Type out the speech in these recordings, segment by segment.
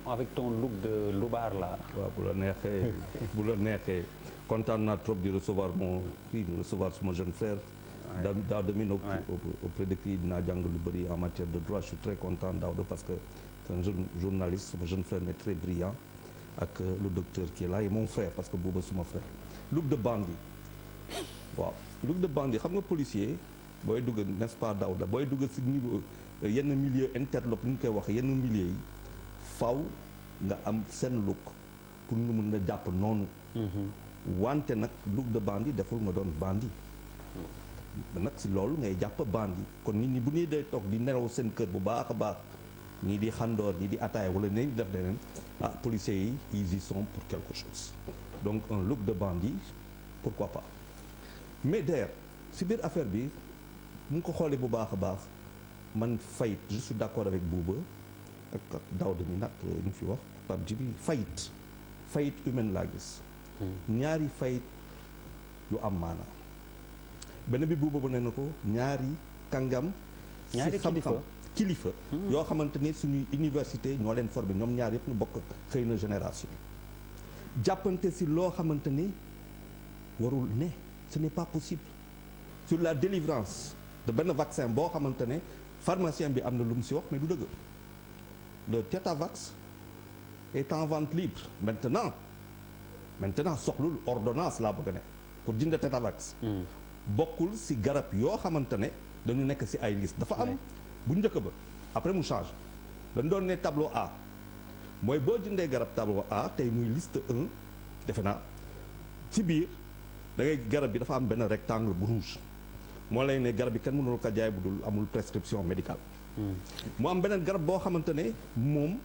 avec ton look de loupard là. waaw bu la neexee kontaan naa trop di recevoir suma jeune frère. Daouda Mine auprès de qui dinaa jàng lu bëri en matière de droit je suis très content Daouda parce que c'est un jeune journaliste suma jeune frère mais très brillant ak le docteur qui est là et mon frère parce que booba suma frère. look de bandit waaw look de bandit xam nga policier booy dugg n'est-ce pas Daouda booy dugg si niveau yenn milieu interlope ni ñu koy wax yenn milieu yi faw nga am seen look pour ñu mën a jàpp noonu. wante nag look de bandit deful nga doon bandit. nag si loolu ngay jàpp bandi kon nit ñi bu ñuy dee toog di nelaw seen kër bu baax a baax ñii di xandoor ñii di ataaya wala nañ def leneen policiers yi ils y sont pour quelque chose donc un look de bandit pourquoi pas mais d'ailleurs si biir affaire bi mu ngi ko xoolee bu baax a baax man faillite je suis d'accord avec Bouba ak Daouda mi nag ñu fi wax Pape Djibi faillite humaine laa gis ñaari faillite yu am maanaam benn bi buuba bu ne na ko ñaari kàngam si xam-xam kilifa yoo xamante ni suñuy université ñoo leen formé ñoom ñaar yëpp ñu bokk xëy na génération jàppante si loo xamante ni warul ne ce n'est pas possible sur la délivrance de benn vaccin boo xamante ne pharmacien bi am na lu mu si wax mais du dëgg le Tetavax est en vente libre maintenant soxlul ordonnance laa bëgg a ne pour jënd Tetavax bokkul si garab yoo xamante ne dañu nekk si ay liste dafa am bu njëkk ba après mu change dañ doon ne tableau A mooy boo jëndee garab tableau A tey muy liste 1 defe naa ci biir da ngay garab bi dafa am benn rectangle bu rouge moo lay ne garab bi kenn mënul ko jaay bu dul amul prescription médicale mu am beneen garab boo xamante ne moom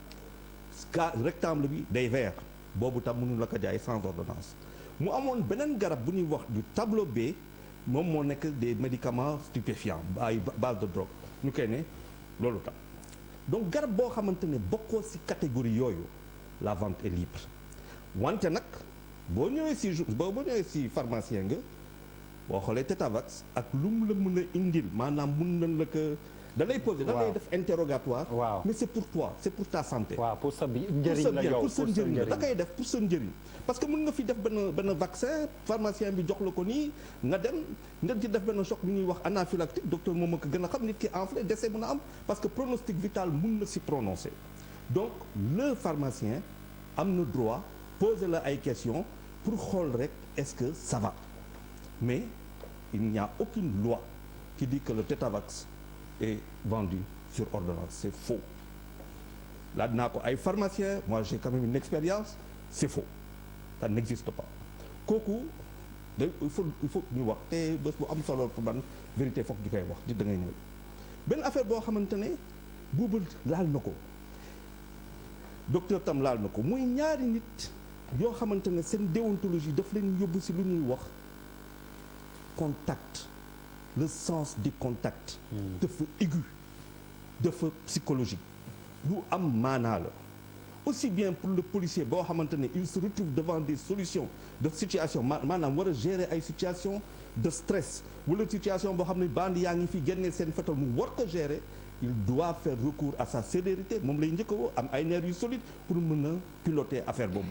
rectangle bi day vert boobu tam mënul la ko jaay sans ordonnance mu amoon beneen garab bu ñuy wax du tableau B moom moo nekk des médicaments stupéfiants ay base de drogue ñu koy ne loolu tam donc garab boo xamante ne bokkoo ci catégorie yooyu la vente est libre wante nag boo ñëwee ci pharmacien nga boo xoolee Tetavax ak lu mu la mën a indil maanaam mun nañ la ko da lay poser da lay def interrogatoire mais c'est pour toi c'est pour ta santé pour sa njëriñ la yow pour sa njëriñ la da koy def pour sa njëriñ parce que mën nga fi def benn vaccin pharmacien bi jox la ko nii nga dem nga ci def benn choc bi ñuy wax anaphylactique docteur moom ak gën a xam nit ki enflé décès mën a am parce que pronostic vital mën na si prononcer donc le pharmacien am na droit poser la ay questions pour xool rek est-ce que ça va mais il n'y a aucune loi qui dit que le Tetavax est vendu sur ordonnance c'est faux là dinaa ko ay pharmaciens moi j'ai quand même une expérience c'est faux ça n'existe pas kooku il faut ñu wax te bés bu am solo pour man vérité foog ñu koy wax di da ngay ñëw benn affaire boo xamante ne buuba laal na ko docteur tam laal na ko muy ñaari nit yoo xamante ne seen déontologie daf leen yóbbu si lu ñuy wax contact le sens du contact dafa aigu dafa psychologique lu am maanaa la aussi bien pour le policier boo xamante ne il se retrouve devant des solutions de situation maanaam war a gérer ay situation de stress wala situation boo xam ne bandi yaa ngi fi génnee seen fetal mu war ko gérer il doit faire recours à sa célérité moom lay njëkk woo am ay nerfs yu solides pour mën a piloter affaire boobu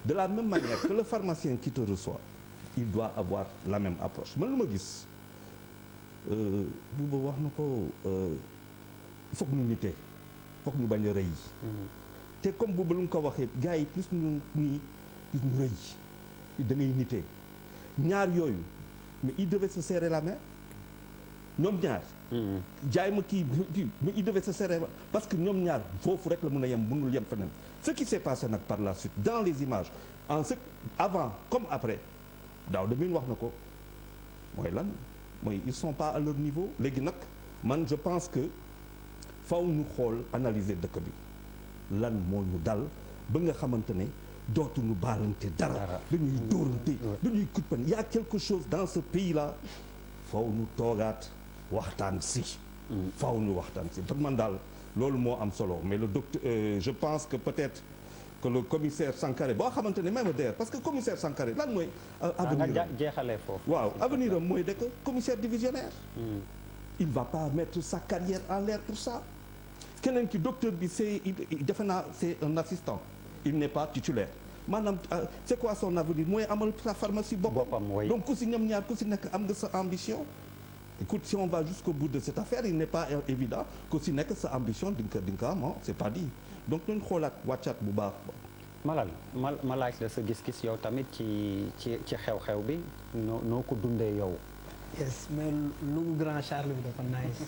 de la même manière que le pharmacien qui te reçoit il doit avoir la même approche man lu ma gis buuba wax na ko il faut que ñu nitee foog ñu bañ a rëy te comme boobu lu mu ko waxee gars yi plus ñu rëy da ngay nitee ñaar yooyu mais il devait se serrer la main ñoom ñaar jaay ma kii mais il devait se serrer parce que ñoom ñaar foofu rek la mën a yem mënul yem feneen ce qui s'est passé nag par la suite dans les images avant comme après Daouda Mine wax na ko mooy lan mooy ils sont pas à leur niveau léegi nag man je pense que faw ñu xool analyser dëkk bi lan moo ñu dal ba nga xamante ne dootuñu baalante dara dañuy dóorante dañuy kutpan il y a quelque chose dans ce pays là faw ñu toogaat waxtaan si faw ñu waxtaan si donc man daal loolu moo am solo mais le docteur je pense que peut-être que le commissaire Sankaré boo xamante ne même d'ailleurs parce que commissaire Sankaré lan mooy avenir am jeexalee foofu waaw avenir am mooy de que commissaire divisionnaire il va pas mettre sa carrière en l'air pour ça keneen ki docteur bi defe naa c'est un assistant il n'est pas titulaire maanaam c'est quoi son avenir mooy amal sa pharmacie boppam donc ku si ñoom ñaar ku si nekk am nga sa ambition. Écoute, si on va jusqu'au bout de cette affaire il n'est pas évident que si nekk sa ambition di nga ko am c'est pas dit donc nañ xoolaat wàccaat bu baax. Malal ma laaj la sa gis-gis yow tamit ci xew-xew bi noo ko dundee yow. yes mais lu grand Charles bi dafa nice.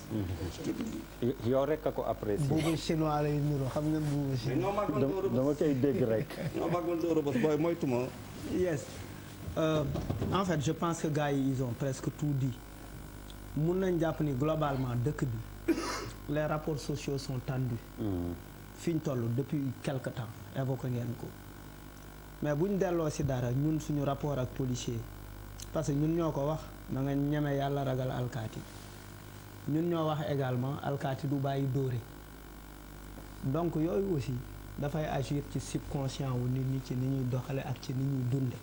yow rek a ko apprécié. buubu chinois lay niroo xam nga buubu chinois. dama koy dégg rek. ñoo màggoon Dóor bos booy moytuma. yes en fait je pense que gars yi ils ont presque tout dit mun nañ jàpp ni globalement dëkk bi les rapports sociaux sont tendus. fi ñu toll depuis quelque temps évoqué ngeen ko mais bu ñu delloo ci dara ñun suñu rapport ak policier parce que ñun ñoo ko wax na nga ñeme yàlla ragal alkaati ñun ñoo wax également alkaati du bàyyi dóore donc yooyu aussi dafay agir ci subconscient wu nit ñi ci ni ñuy doxale ak ci ni ñuy dunde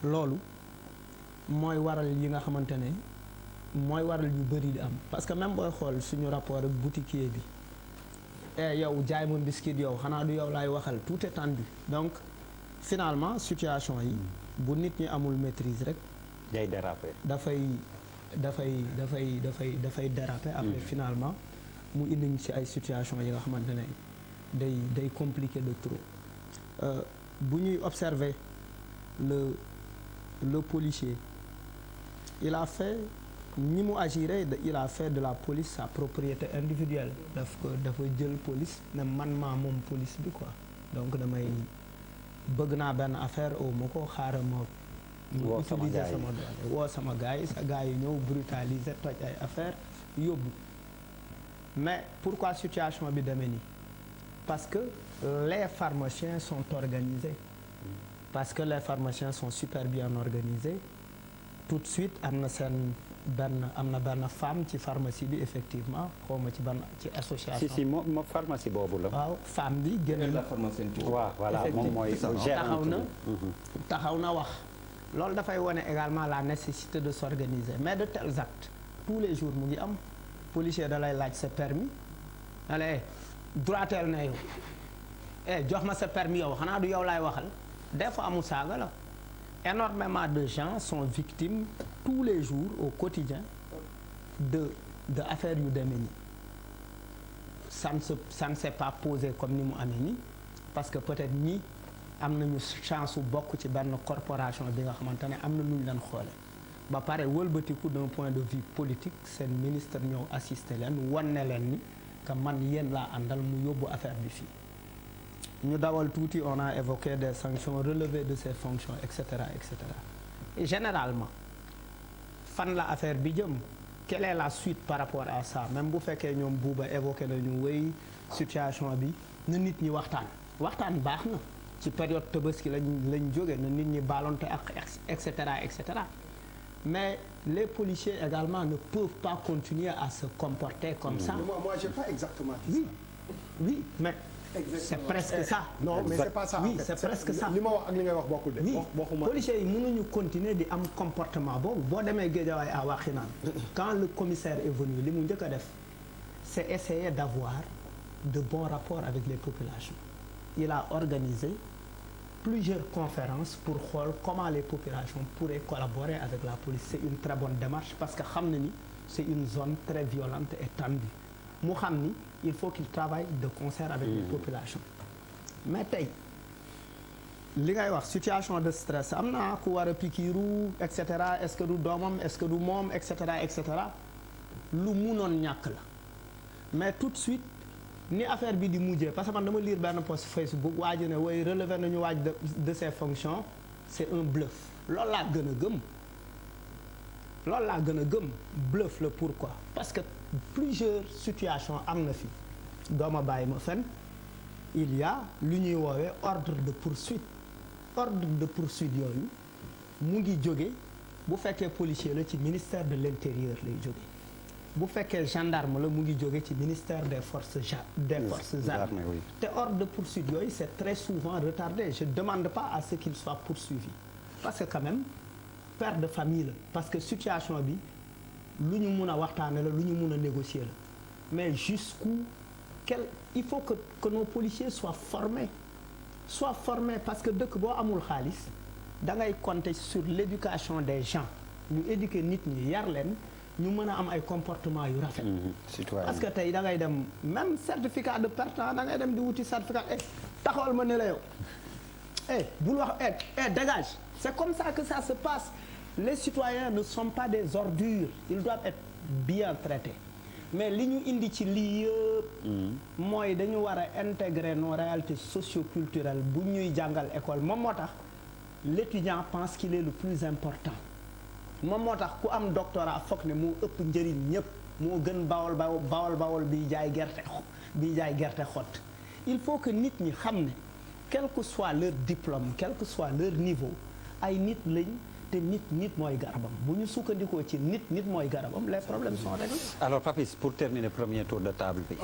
loolu mooy waral yi nga xamante ne mooy waral yu bëri di am parce que même booy xool suñu rapport ak boutiquier bi yow jaay ma biscuit yow xanaa du yow laay waxal tout est tendu donc finalement situation yi bu nit ñi amul maîtrise rek day déraper dafay déraper après finalement mu indi ñu ci ay situation yi nga xamante ne day compliqué de trop bu ñuy observer le policier il a fait ni mu agiré il a fait de la police sa propriété individuelle dafa jël police ne man maa moom police bi quoi donc damay bëgg naa benn affaire au ma ko xaaral ma utiliser sama doole woo sama gars yi sa gars yi ñëw brutaliser toj ay affaire yóbbu mais pourquoi situation bi demee nii parce que les pharmaciens sont organisés parce que les pharmaciens sont super bien organisés tout de suite am na benn femme ci pharmacie bi effectivement xaw ma ci association. si moom pharmacie boobu la. waaw femme bi gën la pharmacienne. waaw voilà moom mooy taxaw na wax. loolu dafay wone également la nécessité de s'organiser mais de tels actes tous les jours mu ngi am policier da lay laaj sa permis da lay droiteel na yow jox ma sa permis yow xanaa du yow laay waxal des fois amul saaga la. Énormément de gens sont victimes tous les jours au quotidien de affaires yu demee nii ça ne s'est pas posé comme ni mu amee nii parce que peut-être ñi am nañu chance su bokk ci benn corporation bi nga xamante ne am na nu ñu leen xoole ba pare wëlbatiku d'un point de vue politique seen ministre ñëw assister leen wan ne leen ni que man yéen laa àndal mu yóbbu affaire bi fii ñu dawal tuuti on a évoqué des sanctions relevées de ces fonctions et cetera et cetera et généralement fan la affaire bi jëm quelle est la suite par rapport à ça même bu fekkee ñoom buuba évoqué nañu wéy situation bi na nit ñi waxtaan baax na ci période Tabaski lañ jóge na nit ñi baalonte ak et cetera mais les policiers également ne peuvent pas continuer à se comporter comme ça. Moi j'ai pas exactement dit ça. Oui mais c'est presque ça. Non mais c'est pas ça. Oui c'est presque ça. li ma wax ak li ngay wax bokkul de. oui policiers yi mënuñu continuer di am comportement boobu boo demee Guédiawaye à Wakhinane quand le commissaire est venu li mu njëkk a def c'est essayer d'avoir de bons rapports avec les populations. Il a organisé plusieurs conférences pour xool comment les populations pourraient collaborer avec la police. C'est une très bonne démarche parce que xam na ni c'est une zone très violente et tendue mu xam ni il faut qu'il travaille de concert avec les populations mais tey li ngay wax situation de stress am na ku war a pikiiru et cetera est-ce que du doomam est-ce que du moom et cetera lu munoon ñàkk la mais tout de suite ni affaire bi di mujjee parce que man dama lire benn post Facebook waa ji ne way relever nañu waaj de ses fonctions c'est un bluff loolu laa gën a gëm bluff la pourquoi parce que plusieurs situations am na fi dooma bàyyi ma fen il y a lu ñuy woowee ordre de poursuite yooyu mu ngi jóge bu fekkee policier la ci ministère de l'intérieur lay jóge bu fekkee gendarme la mu ngi jóge ci ministère des forces armées te ordre de poursuite yooyu c'est très souvent retardé je demande pas à ce qu'il soit poursuivi parce que quand même père de famille la parce que situation bi lu ñu mun a waxtaane la lu ñu mun a négocier la mais il faut que nos policiers soient formés parce que dëkk boo amul xaalis da ngay compter sur l'éducation des gens ñu éduquer nit ñi yar leen ñu mën a am ay comportement yu rafet. parce que tey da ngay dem même certificat de perte da ngay dem di wuti certificat taxawal ma ne la yow bul wax dégage. C'est comme ça que ça se passe. Les citoyens ne sont pas des ordures, ils doivent être bien traités. Mais li ñu indi ci lii yëpp mooy dañu war a intégrer nos réalités socio-culturelles bu ñuy jàngal école moom moo tax l'étudiant pense qu'il est le plus important. moom moo tax ku am doctorat foog ne moo ëpp njëriñ ñëpp moo gën bawol bi jaay gerte xott. Il faut que nit ñi xam ne quel que soit leur diplôme quel que soit leur niveau ay nit lañ te nit mooy garabam bu ñu sukkandikoo ci nit mooy garabam les problèmes sont réglés. Alors Papis, pour terminer premier tour de table bi.